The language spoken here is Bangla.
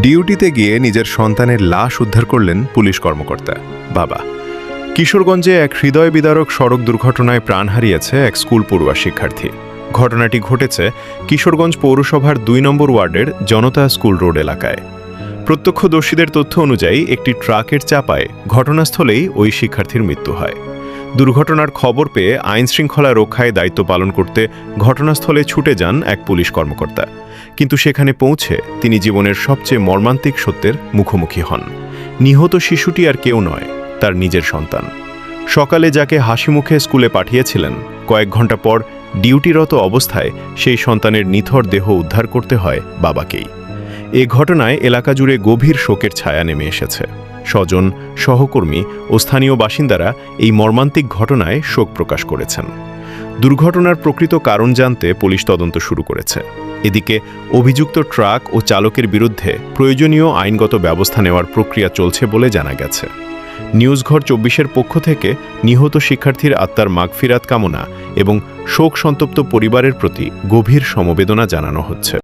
ডিউটিতে গিয়ে নিজের সন্তানের লাশ উদ্ধার করলেন পুলিশ কর্মকর্তা বাবা। কিশোরগঞ্জে এক হৃদয় বিদারক সড়ক দুর্ঘটনায় প্রাণ হারিয়েছে এক স্কুল পড়ুয়া শিক্ষার্থী। ঘটনাটি ঘটেছে কিশোরগঞ্জ পৌরসভার ২ নম্বর ওয়ার্ডের জনতা স্কুল রোড এলাকায়। প্রত্যক্ষদর্শীদের তথ্য অনুযায়ী একটি ট্রাকের চাপায় ঘটনাস্থলেই ওই শিক্ষার্থীর মৃত্যু হয়। দুর্ঘটনার খবর পেয়ে আইনশৃঙ্খলা রক্ষায় দায়িত্ব পালন করতে ঘটনাস্থলে ছুটে যান এক পুলিশ কর্মকর্তা। কিন্তু সেখানে পৌঁছে তিনি জীবনের সবচেয়ে মর্মান্তিক সত্যের মুখোমুখি হন। নিহত শিশুটি আর কেউ নয়, তার নিজের সন্তান। সকালে যাকে হাসিমুখে স্কুলে পাঠিয়েছিলেন, কয়েক ঘন্টা পর ডিউটিরত অবস্থায় সেই সন্তানের নিথর দেহ উদ্ধার করতে হয় বাবাকেই। এ ঘটনায় এলাকা জুড়ে গভীর শোকের ছায়া নেমে এসেছে। স্বজন, সহকর্মী ও স্থানীয় বাসিন্দারা এই মর্মান্তিক ঘটনায় শোক প্রকাশ করেছেন। দুর্ঘটনার প্রকৃত কারণ জানতে পুলিশ তদন্ত শুরু করেছে। এদিকে অভিযুক্ত ট্রাক ও চালকের বিরুদ্ধে প্রয়োজনীয় আইনগত ব্যবস্থা নেওয়ার প্রক্রিয়া চলছে বলে জানা গেছে। নিউজঘর ২৪-এর পক্ষ থেকে নিহত শিক্ষার্থীর আত্মার মাগফিরাত কামনা এবং শোক সন্তপ্ত পরিবারের প্রতি গভীর সমবেদনা জানানো হচ্ছে।